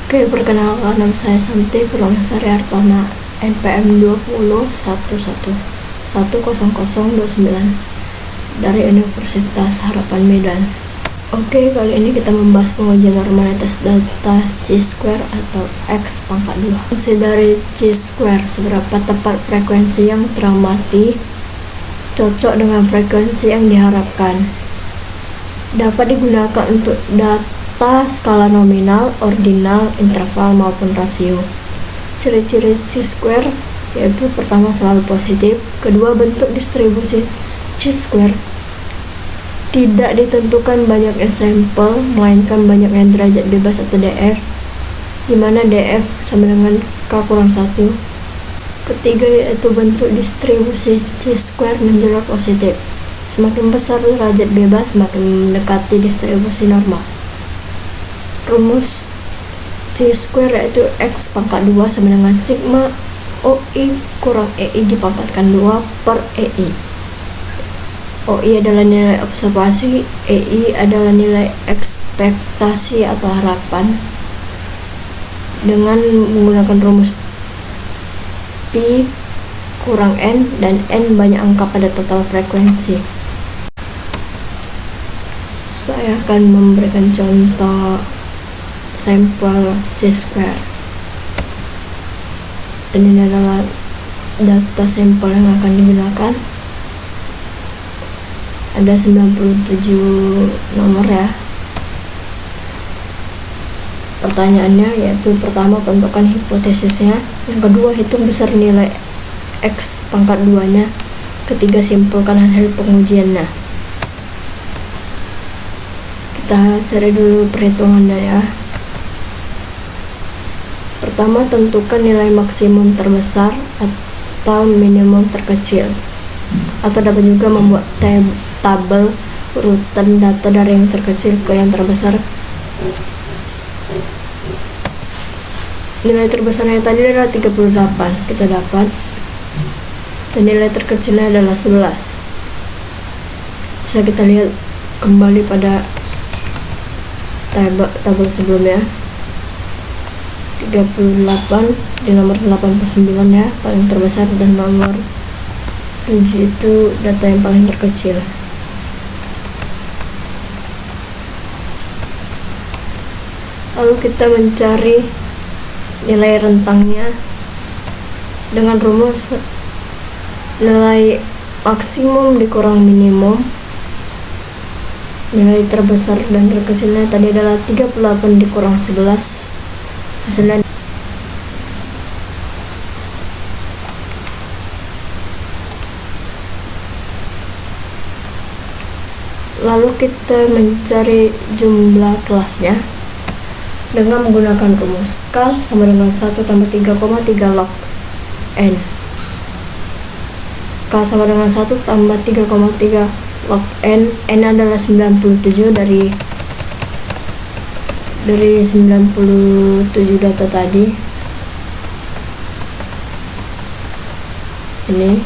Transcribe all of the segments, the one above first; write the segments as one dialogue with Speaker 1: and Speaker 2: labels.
Speaker 1: Oke, perkenalkan, nama saya Santi Permangsari Artona, NPM 2011110029 dari Universitas Harapan Medan. Oke, kali ini kita membahas pengujian normalitas data chi-square atau x pangkat 2. Fungsi dari chi-square, seberapa tepat frekuensi yang teramati cocok dengan frekuensi yang diharapkan. Dapat digunakan untuk data skala nominal, ordinal, interval maupun rasio. Ciri-ciri chi-square yaitu pertama selalu positif, kedua bentuk distribusi chi-square tidak ditentukan banyaknya sampel melainkan banyaknya derajat bebas atau DF, di mana DF sama dengan K kurang 1. Ketiga yaitu bentuk distribusi chi-square menjelek positif. Semakin besar derajat bebas, semakin mendekati distribusi normal. Rumus chi-square yaitu x pangkat 2 sama dengan sigma OI kurang EI dipangkatkan 2 per EI. OI adalah nilai observasi, EI adalah nilai ekspektasi atau harapan. Dengan menggunakan rumus Pi kurang N dan N banyak angka pada total frekuensi. Saya akan memberikan contoh sampel chi-square. Dan ini adalah data sampel yang akan digunakan. Ada 97 nomor ya. Pertanyaannya yaitu pertama tentukan hipotesisnya, yang kedua hitung besar nilai x pangkat 2 nya, ketiga simpulkan hasil pengujiannya. Kita cari dulu perhitungannya ya. Pertama, tentukan nilai maksimum terbesar atau minimum terkecil, atau dapat juga membuat tabel urutan data dari yang terkecil ke yang terbesar. Nilai terbesarnya tadi adalah 38, kita dapat, dan nilai terkecilnya adalah 11. Bisa kita lihat kembali pada tabel sebelumnya. 38 di nomor 89 ya, paling terbesar, dan nomor 7 itu data yang paling terkecil. Lalu kita mencari nilai rentangnya dengan rumus nilai maksimum dikurang minimum. Nilai terbesar dan terkecilnya tadi adalah 38 dikurang 11, hasilnya lalu kita mencari jumlah kelasnya dengan menggunakan rumus K sama dengan 1 tambah 3,3 log N. K sama dengan 1 tambah 3,3 log N. N adalah 97 dari 97 data tadi. Ini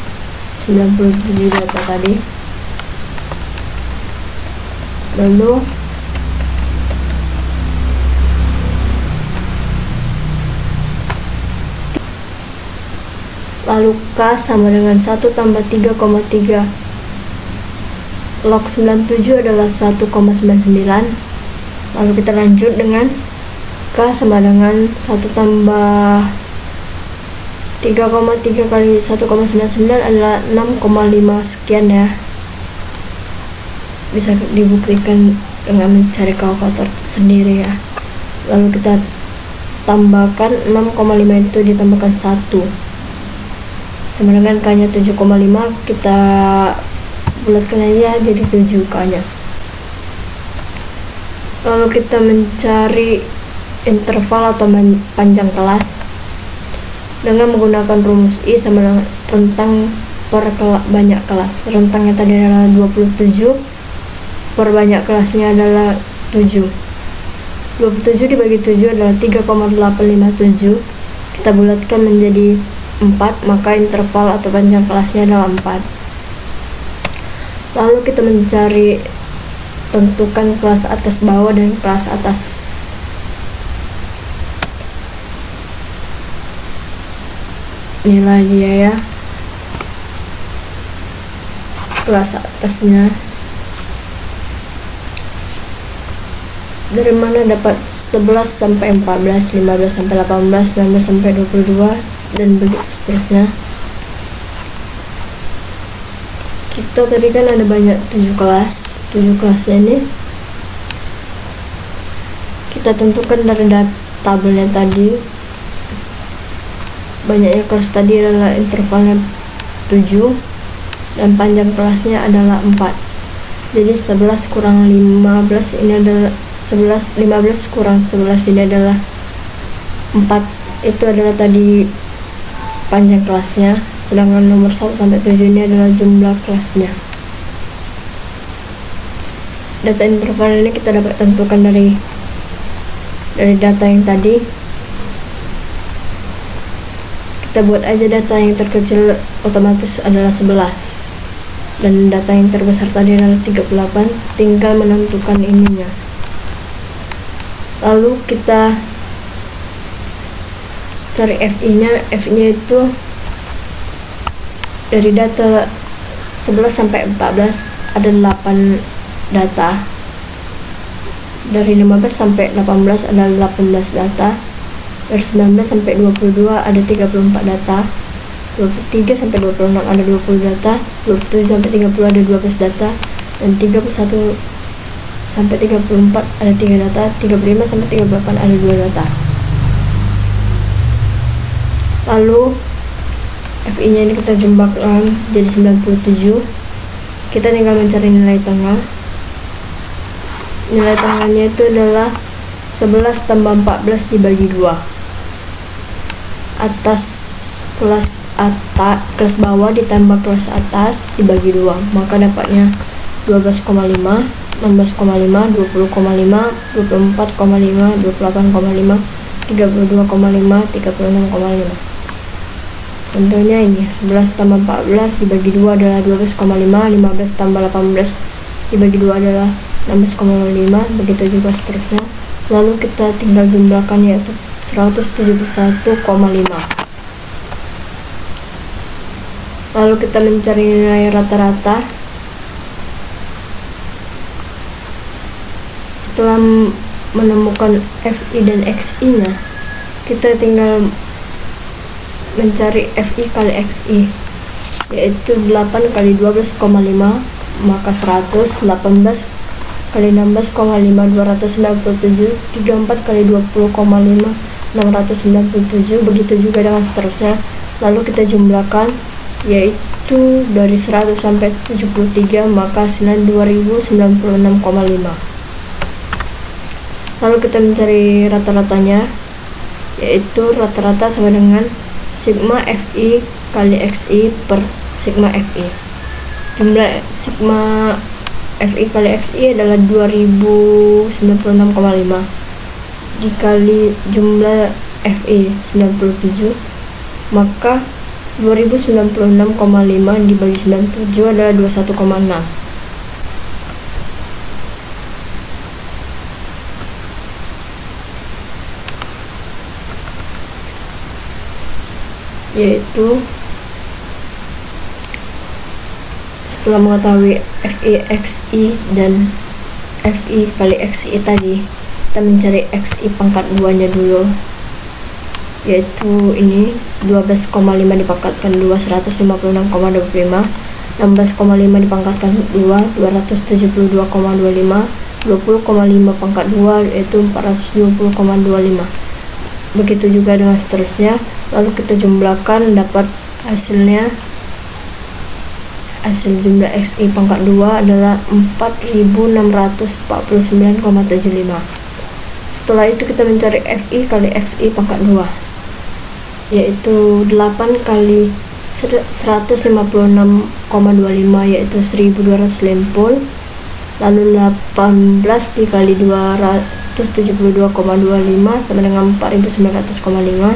Speaker 1: 97 data tadi. Lalu K sama dengan 1 tambah 3,3 log 97 adalah 1,99. Lalu kita lanjut dengan K sama dengan 1 tambah 3,3 kali 1,99 adalah 6,5 sekian ya. Bisa dibuktikan dengan mencari kalkulator sendiri ya. Lalu kita tambahkan 6,5 itu ditambahkan 1 sama dengan K nya 7,5, kita bulatkan aja jadi 7 K nya. Lalu kita mencari interval atau panjang kelas dengan menggunakan rumus I sama dengan rentang per banyak kelas. Rentangnya tadi adalah 27, per banyak kelasnya adalah 7. 27 dibagi 7 adalah 3,857. Kita bulatkan menjadi 4, maka interval atau panjang kelasnya adalah 4. Lalu kita mencari tentukan kelas atas bawah dan kelas atas nilai dia ya, kelas atasnya. Dari mana dapat 11 sampai 14, 15 sampai 18, 19 sampai 22, dan begitu seterusnya. Kita tadi kan ada banyak 7 kelas. 7 kelasnya ini kita tentukan dari tabelnya tadi. Banyaknya kelas tadi adalah intervalnya 7 dan panjang kelasnya adalah 4. Jadi 11 kurang 15 ini adalah 15 kurang 11 ini adalah 4. Itu adalah tadi panjang kelasnya, sedangkan nomor 1 sampai 7 ini adalah jumlah kelasnya. Data interval ini kita dapat tentukan dari data yang tadi. Kita buat aja data yang terkecil otomatis adalah 11 dan data yang terbesar tadi adalah 38, tinggal menentukan ininya. Lalu kita cari FI-nya. FI-nya itu dari data 11 sampai 14 ada 8 data. Dari 15 sampai 18 ada 18 data. Dari 19 sampai 22 ada 34 data. 23 sampai 26 ada 20 data. 27 sampai 30 ada 12 data. Dan 31 sampai 34 ada 3 data. 35 sampai 38 ada 2 data. Lalu FI nya ini kita jumlahkan jadi 97. Kita tinggal mencari nilai tengah. Nilai tengahnya itu adalah 11 tambah 14 dibagi 2. Kelas bawah ditambah kelas atas dibagi 2, maka dapatnya 12,5, 16,5, 20,5, 24,5, 28,5, 32,5, 36,5. Contohnya ini 11 tambah 14 dibagi 2 adalah 12,5, 15 tambah 18 dibagi 2 adalah 16,5, begitu juga seterusnya. Lalu kita tinggal jumlahkan, yaitu 171,5. Lalu kita mencari nilai rata-rata. Setelah menemukan FI dan XI nya, kita tinggal mencari FI kali XI, yaitu 8 kali 12,5 maka 100, 18 kali 16,5 297, 34 kali 20,5 697, begitu juga dengan seterusnya. Lalu kita jumlahkan, yaitu dari 100 sampai 73 maka hasilnya 2096,5. Lalu kita mencari rata-ratanya, yaitu rata-rata sama dengan sigma FI kali XI per sigma FI. Jumlah sigma FI kali XI adalah 2096,5 dikali jumlah FI 97, maka 2096,5 dibagi 97 adalah 21,6. Yaitu setelah mengetahui FI, XI, dan FI kali XI tadi, kita mencari XI pangkat 2 nya dulu, yaitu ini 12,5 dipangkatkan 2 156,25, 16,5 dipangkatkan 2 272,25, 20,5 pangkat 2 yaitu 420,25. Begitu juga dengan seterusnya. Lalu kita jumlahkan, dapat hasilnya. Hasil jumlah XI pangkat 2 adalah 4649,75. Setelah itu kita mencari FI kali XI pangkat 2, yaitu 8 kali 156,25 yaitu 1250. Lalu 18 dikali 272,25 sama dengan 4900,5.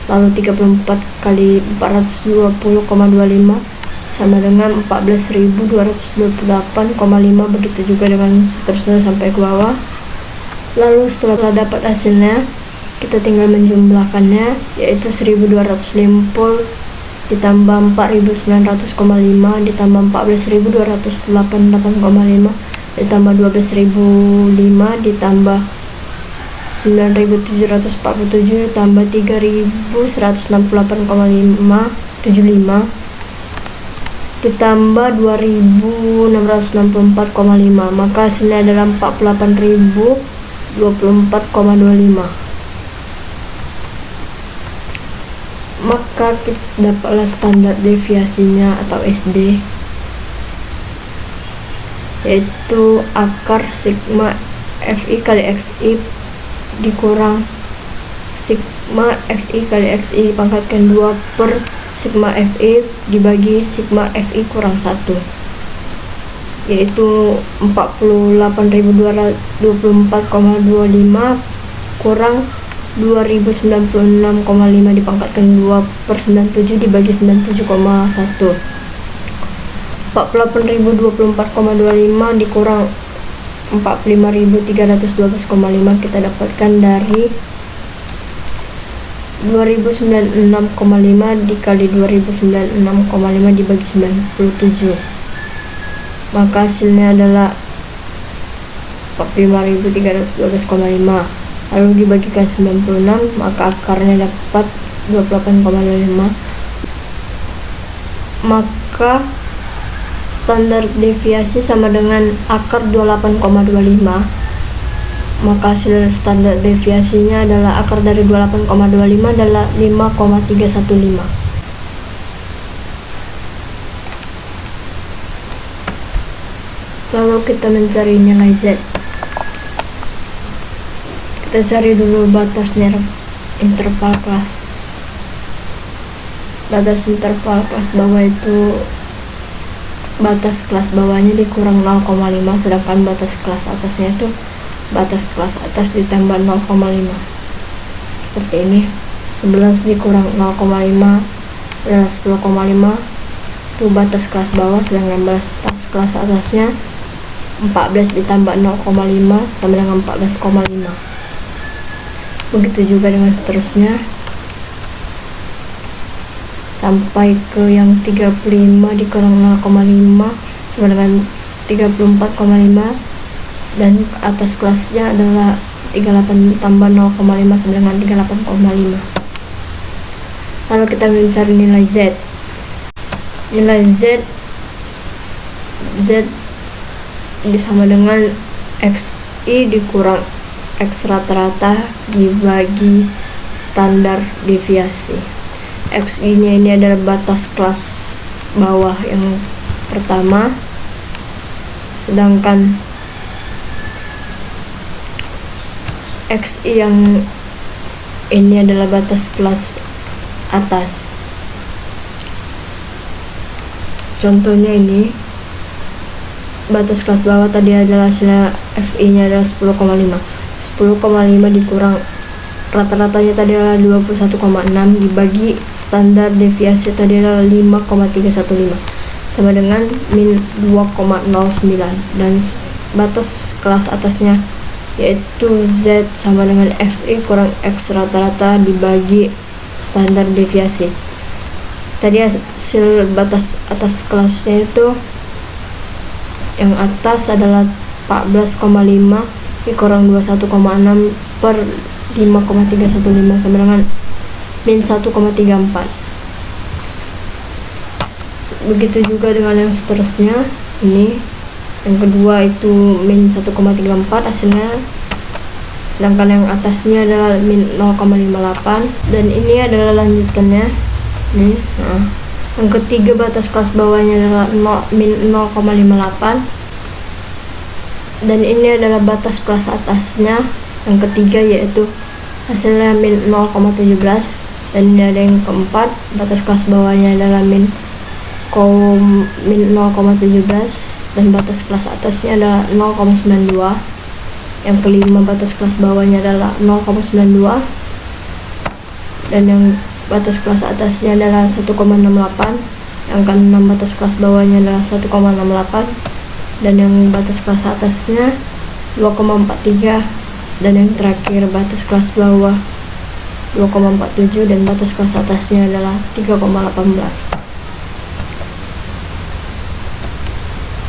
Speaker 1: Lalu 34 kali 420,25 sama dengan 14.228,5, begitu juga dengan seterusnya sampai ke bawah. Lalu setelah dapat hasilnya, kita tinggal menjumlahkannya, yaitu 1250 ditambah 4.900,5 ditambah 14.288,5 ditambah 12.005 ditambah 9.747 ditambah 3.168,75 ditambah 2.664,5, maka hasilnya adalah 48.024,25. Maka kita dapatlah standar deviasinya atau SD, yaitu akar sigma FI kali XI dikurang sigma FI kali XI dipangkatkan 2 per sigma FI dibagi sigma FI kurang 1, yaitu 48.224,25 kurang 2.096,5 dipangkatkan 2 per 97 dibagi 97,1. 48.024,25 dikurang 45.312,5 kita dapatkan dari 2.096,5 dikali 2.096,5 dibagi 97, maka hasilnya adalah 45.312,5, lalu dibagikan 96, maka akarnya dapat 28,5. Maka standar deviasi sama dengan akar 28,25, maka hasil standar deviasinya adalah akar dari 28,25 adalah 5,315. Lalu kita mencari nilai Z. Kita cari dulu batas interval kelas. Batas interval kelas bawah itu batas kelas bawahnya dikurang 0,5, sedangkan batas kelas atasnya itu batas kelas atas ditambah 0,5. Seperti ini, 11 dikurang 0,5 adalah 10,5, itu batas kelas bawah, sedangkan batas kelas atasnya 14 ditambah 0,5 sama dengan 14,5. Begitu juga dengan seterusnya sampai ke yang 35 dikurang 0,5 sama dengan 34,5, dan atas kelasnya adalah 38 tambah 0,5 sama dengan 38,5. Lalu kita mencari nilai Z. Nilai Z sama dengan XI dikurang X rata-rata dibagi standar deviasi. XI nya ini adalah batas kelas bawah yang pertama, sedangkan XI yang ini adalah batas kelas atas. Contohnya ini, batas kelas bawah tadi adalah hasilnya XI nya adalah 10,5 dikurang rata-ratanya tadi adalah 21,6 dibagi standar deviasi tadi adalah 5,315 sama dengan min 2,09, dan batas kelas atasnya yaitu Z sama dengan XI kurang X rata-rata dibagi standar deviasi. Tadi hasil batas atas kelasnya itu yang atas adalah 14,5 dikurang 21,6 per 5,315 sama dengan min 1,34. Begitu juga dengan yang seterusnya. Ini yang kedua itu min 1,34 hasilnya, sedangkan yang atasnya adalah min 0,58, dan ini adalah lanjutannya nih. Yang ketiga batas kelas bawahnya adalah min 0,58, dan ini adalah batas kelas atasnya yang ketiga yaitu hasilnya min 0,17, dan ini ada yang keempat batas kelas bawahnya adalah min 0,17 dan batas kelas atasnya adalah 0,92. Yang kelima batas kelas bawahnya adalah 0,92 dan yang batas kelas atasnya adalah 1,68. Yang keenam batas kelas bawahnya adalah 1,68 dan yang batas kelas atasnya 2,43, dan yang terakhir batas kelas bawah 2,47 dan batas kelas atasnya adalah 3,18.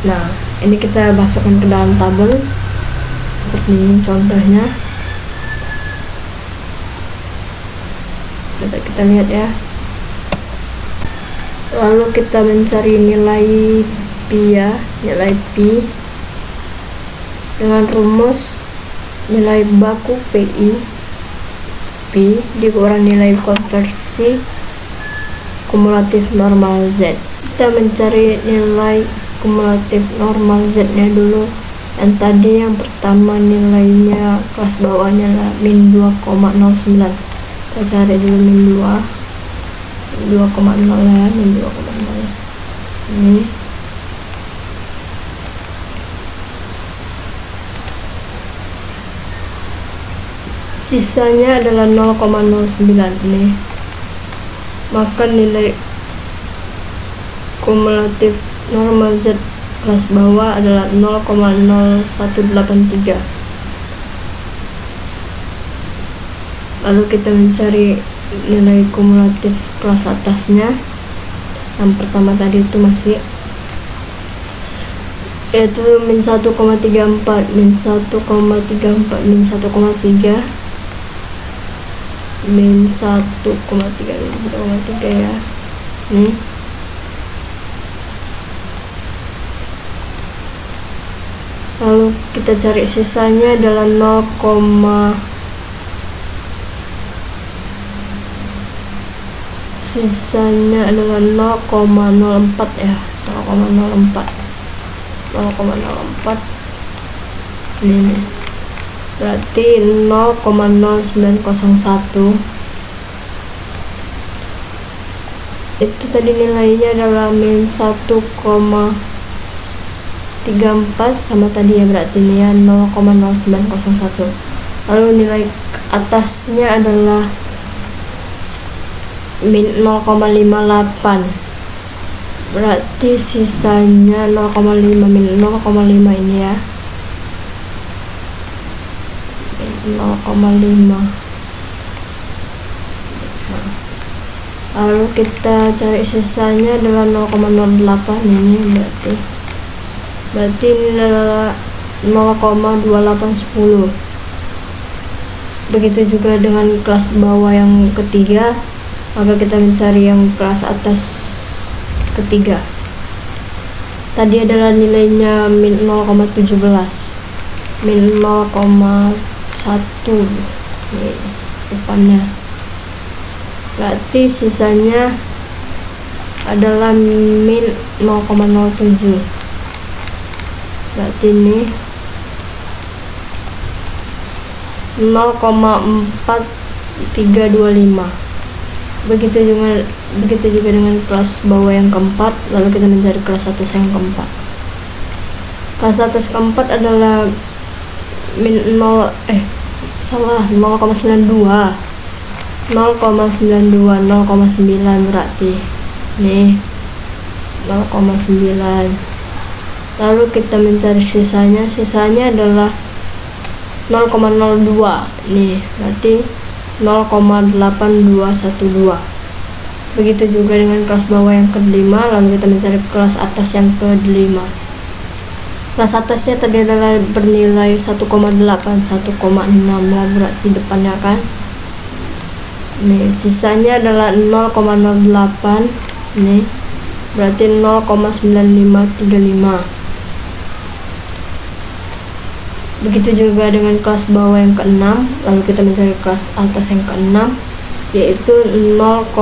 Speaker 1: Nah, ini kita masukkan ke dalam tabel seperti ini contohnya. Kita lihat ya. Lalu kita mencari nilai pi ya, nilai pi dengan rumus nilai baku pi dikurang nilai konversi kumulatif normal Z. Kita mencari nilai kumulatif normal Z nya dulu. Dan tadi yang pertama nilainya kelas bawahnya lah min 2,09. Kita cari dulu min 2,0 ya, min 2,0 ini. Sisanya adalah 0,09 nih. Maka nilai kumulatif normal Z kelas bawah adalah 0,0183. Lalu kita mencari nilai kumulatif kelas atasnya. Yang pertama tadi itu masih yaitu min 1,34, min 1,34, min 1,3, min 1,3 ya. Nih. Lalu kita cari sisanya adalah sisanya adalah 0,04 ya, 0,04 ini berarti 0,0901. Itu tadi nilainya adalah min 1,34 sama tadi ya, berarti ini ya 0,0901. Lalu nilai atasnya adalah min 0,58, berarti sisanya 0,5, min 0,5 ini ya, min 0,5. Lalu kita cari sisanya adalah 0,08 ini, berarti ini adalah 0,2810. Begitu juga dengan kelas bawah yang ketiga. Maka kita mencari yang kelas atas ketiga. Tadi adalah nilainya min 0,17, min 0,1 ini depannya. Berarti sisanya adalah min 0,07. Berarti ini 0,4325. Begitu juga dengan kelas bawah yang keempat. Lalu kita mencari kelas atas yang keempat. Kelas atas keempat adalah min 0,92, 0,9 berarti nih 0,9. Lalu kita mencari sisanya adalah 0,02 nih, berarti 0,8212. Begitu juga dengan kelas bawah yang kelima. Lalu kita mencari kelas atas yang kelima. Kelas atasnya tadi adalah bernilai 1,8, 1,6 lah berarti depannya kan. Nih sisanya adalah 0,08 nih, berarti 0,9535. Begitu juga dengan kelas bawah yang ke-6. Lalu kita mencari kelas atas yang ke-6, yaitu 2,4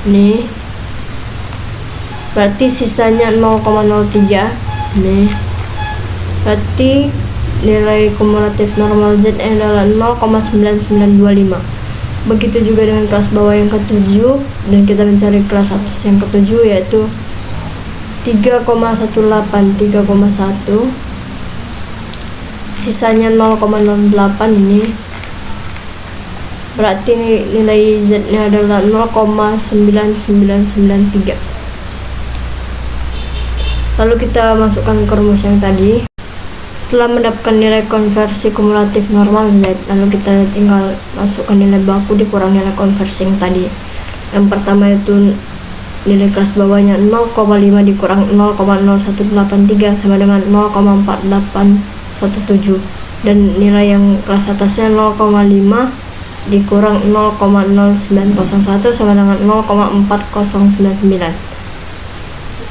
Speaker 1: nih, berarti sisanya 0,03 nih, berarti nilai kumulatif normal Z adalah 0,9925. Begitu juga dengan kelas bawah yang ke-7, dan kita mencari kelas atas yang ke-7 yaitu 3,1, sisanya 0,08 ini, berarti nilai Z nya adalah 0,9993. Lalu kita masukkan ke rumus yang tadi. Setelah mendapatkan nilai konversi kumulatif normal Z, lalu kita tinggal masukkan nilai baku dikurang nilai konversi yang tadi. Yang pertama itu nilai kelas bawahnya 0,5 dikurang 0,0183 sama dengan 0,4817, dan nilai yang kelas atasnya 0,5 dikurang 0,0901 sama dengan 0,4099.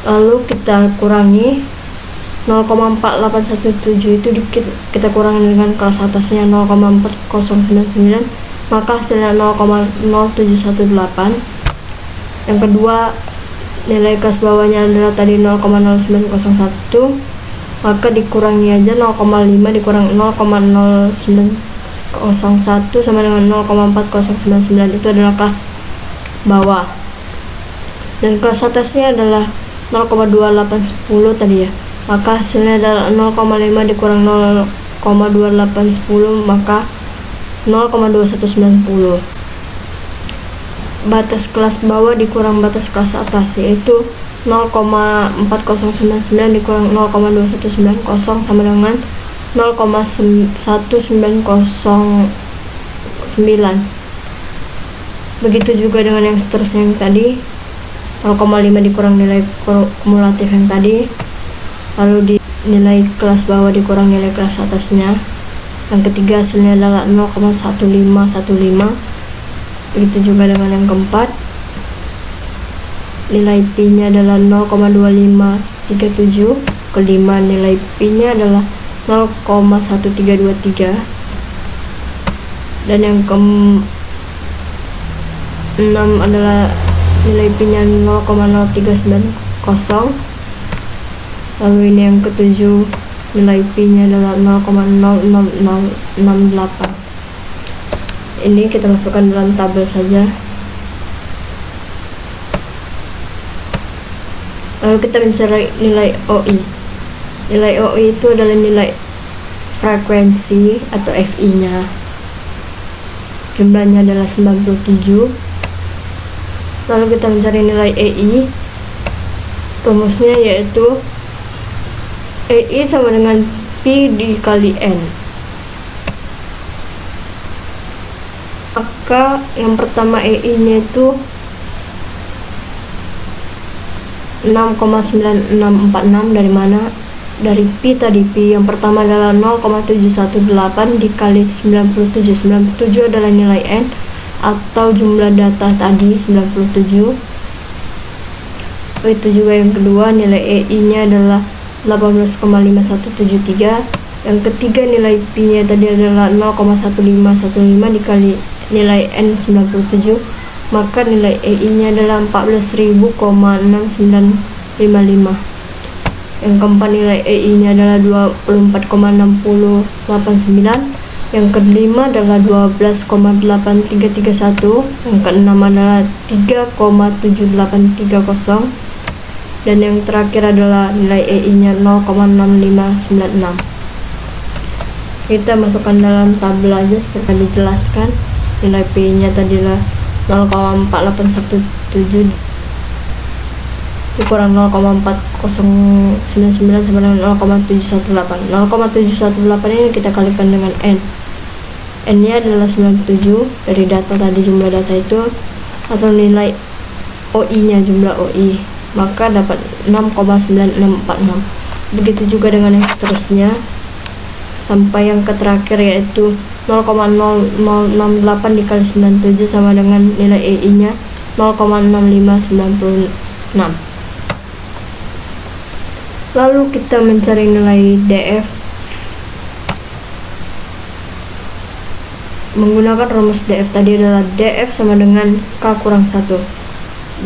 Speaker 1: Lalu kita kurangi 0,4817 itu kita kurangi dengan kelas atasnya 0,4099, maka hasilnya 0,0718. Yang kedua, nilai kelas bawahnya adalah tadi 0,0901, maka dikurangi aja 0,5 dikurang 0,0901 sama dengan 0,4099, itu adalah kelas bawah. Dan kelas atasnya adalah 0,2810 tadi ya, maka hasilnya adalah 0,5 dikurang 0,2810, maka 0,2190. Batas kelas bawah dikurang batas kelas atas, yaitu 0,4099 dikurang 0,2190 sama dengan 0,1909. Begitu juga dengan yang seterusnya yang tadi, 0,5 dikurang nilai kumulatif yang tadi, lalu di nilai kelas bawah dikurang nilai kelas atasnya. Yang ketiga hasilnya adalah 0,1515. Begitu juga dengan yang keempat, nilai pi nya adalah 0,2537. Kelima, nilai pi nya adalah 0,1323. Dan yang keenam adalah nilai pi nya 0,0390. Lalu ini yang ketujuh, nilai pi nya adalah 0,00068. Ini kita masukkan dalam tabel saja. Lalu kita mencari nilai OI. Nilai OI itu adalah nilai frekuensi atau FI nya. Jumlahnya adalah 97. Lalu kita mencari nilai EI. Rumusnya yaitu EI sama dengan Pi dikali N. Maka yang pertama EI nya itu 6,9646. Dari mana? Dari Pi tadi. Pi yang pertama adalah 0,718 dikali 97. 97 adalah nilai N atau jumlah data tadi 97. Itu juga yang kedua, nilai EI nya adalah 18,5173. Yang ketiga, nilai Pi nya tadi adalah 0,1515 dikali nilai N 97, maka nilai EI nya adalah 14.000,6955. Yang keempat, nilai EI nya adalah 24,6089. Yang kelima adalah 12,8331. Yang keenam adalah 3,7830. Dan yang terakhir adalah nilai EI nya 0,6596. Kita masukkan dalam tabel aja seperti yang dijelaskan. Nilai P nya tadi adalah 0,4817 dikurang 0,4099 sama dengan 0,718. 0,718 ini kita kalikan dengan N. N nya adalah 97 dari data tadi, jumlah data itu, atau nilai OI nya, jumlah OI, maka dapat 6,9646. Begitu juga dengan yang seterusnya sampai yang terakhir, yaitu 0,0068 dikali 97 sama dengan nilai EI nya 0,6596. Lalu kita mencari nilai DF menggunakan rumus DF tadi adalah DF sama dengan K kurang 1.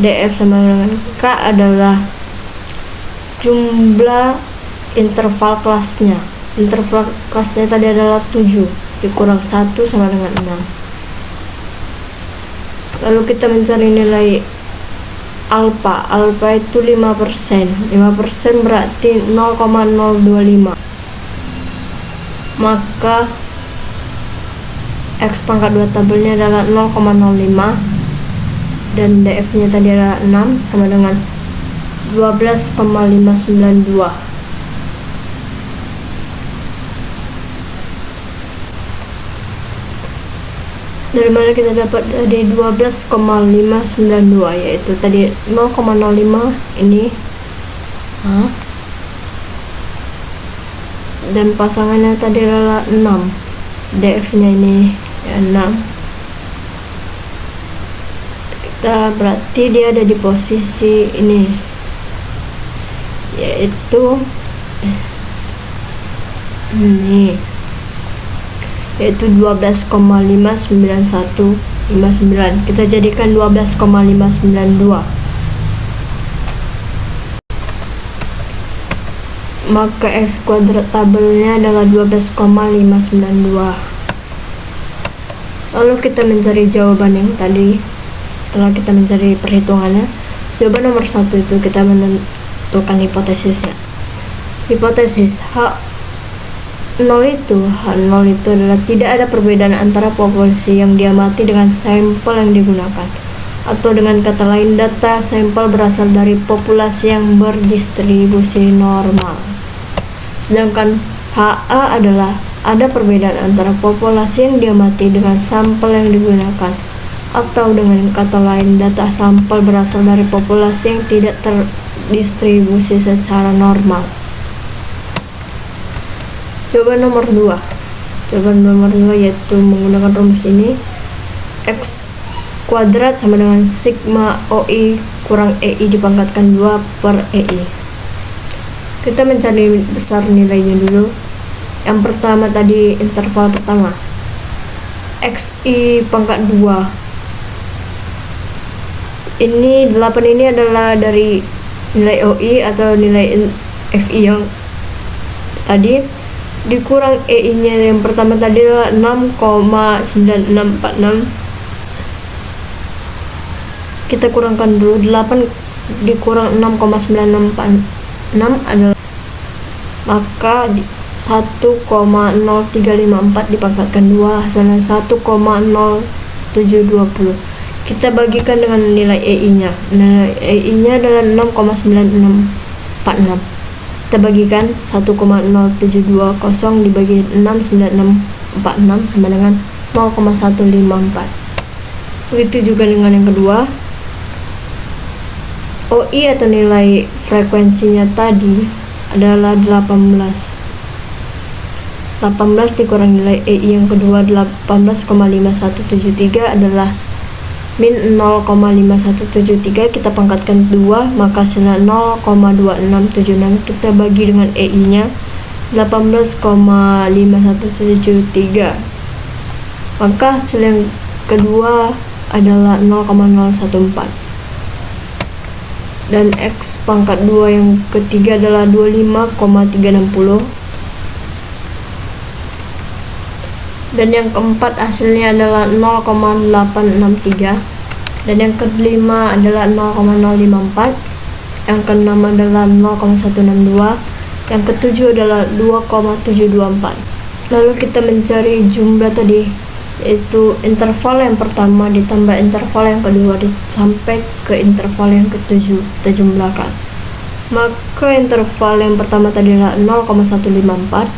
Speaker 1: DF sama dengan K adalah jumlah interval kelasnya. Interval kelasnya tadi adalah 7 dikurang 1 sama dengan 6. Lalu kita mencari nilai alfa. Alfa itu 5%. 5% berarti 0,025. Maka X pangkat 2 tabelnya adalah 0,05 dan DF nya tadi adalah 6 sama dengan 12,592. Dari mana kita dapat tadi 12,592, yaitu tadi 0,05 ini dan pasangannya tadi adalah 6, DF nya ini ya, 6. Kita berarti dia ada di posisi ini, yaitu ini, yaitu 12,59159. Kita jadikan 12,592. Maka X kuadrat tabelnya adalah 12,592. Lalu kita mencari jawaban yang tadi. Setelah kita mencari perhitungannya, jawaban nomor 1 itu kita menentukan hipotesisnya. Hipotesis H0 itu adalah tidak ada perbedaan antara populasi yang diamati dengan sampel yang digunakan, atau dengan kata lain data sampel berasal dari populasi yang berdistribusi normal. Sedangkan HA adalah ada perbedaan antara populasi yang diamati dengan sampel yang digunakan, atau dengan kata lain data sampel berasal dari populasi yang tidak terdistribusi secara normal. Jawaban nomor 2 yaitu menggunakan rumus ini, X kuadrat sama dengan sigma OI kurang EI dipangkatkan 2 per EI. Kita mencari besar nilainya dulu. Yang pertama tadi interval pertama, XI pangkat 2. Ini 8 ini adalah dari nilai OI atau nilai FI yang tadi, dikurang EI nya yang pertama tadi adalah 6,9646. Kita kurangkan dulu, 8 dikurang 6,9646 adalah, maka 1,0354 dipangkatkan 2 hasilnya 1,0720. Kita bagikan dengan nilai EI-nya. Nilai EI-nya adalah 6,9646. Kita bagikan 1,0720 dibagi 6,9646 sama dengan 0,154. Begitu juga dengan yang kedua. OI atau nilai frekuensinya tadi adalah 18. 18 dikurang nilai EI yang kedua 18,5173 adalah min 0,5173. Kita pangkatkan 2 maka hasilnya 0,2676. Kita bagi dengan EI nya 18,5173, maka hasil yang kedua adalah 0,014. Dan X pangkat 2 yang ketiga adalah 25,360. Dan yang keempat hasilnya adalah 0,863. Dan yang kelima adalah 0,054. Yang keenam adalah 0,162. Yang ketujuh adalah 2,724. Lalu kita mencari jumlah tadi, yaitu interval yang pertama ditambah interval yang kedua sampai ke interval yang ketujuh kita jumlahkan. Maka interval yang pertama tadi adalah 0,154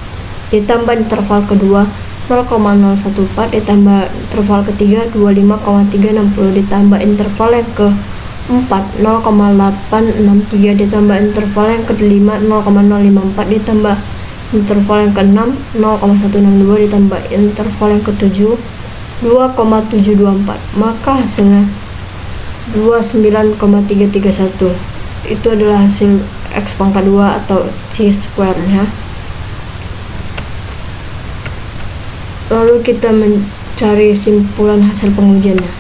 Speaker 1: ditambah interval kedua 0,014 ditambah interval ketiga 25,360 ditambah interval yang keempat 0,863 ditambah interval yang kelima 0,054 ditambah interval yang keenam 0,162 ditambah interval yang ketujuh 2,724, maka hasilnya 29,331. Itu adalah hasil X pangkat 2 atau C-square nya. Lalu kita mencari simpulan hasil pengujiannya.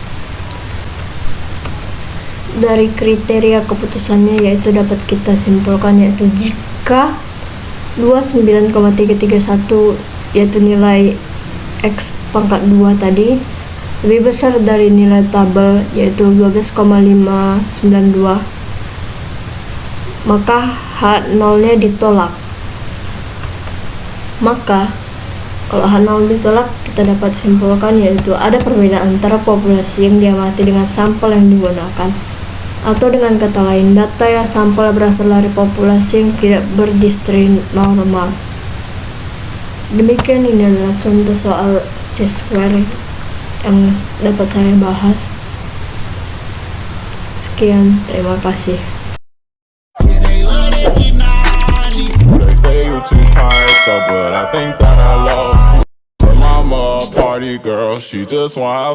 Speaker 1: Dari kriteria keputusannya yaitu dapat kita simpulkan, yaitu jika 29,331 yaitu nilai X pangkat 2 tadi lebih besar dari nilai tabel yaitu 12,592, maka H0 nya ditolak. Maka kalau H0 ditolak, kita dapat simpulkan yaitu ada perbedaan antara populasi yang diamati dengan sampel yang digunakan, Atau dengan kata lain, data yang sampel berasal dari populasi yang tidak berdistri normal. Demikian, ini adalah contoh soal C-square yang dapat saya bahas. Sekian, terima kasih.
Speaker 2: They say you too tired, so but I think that I love you. Mama, a party girl, she just want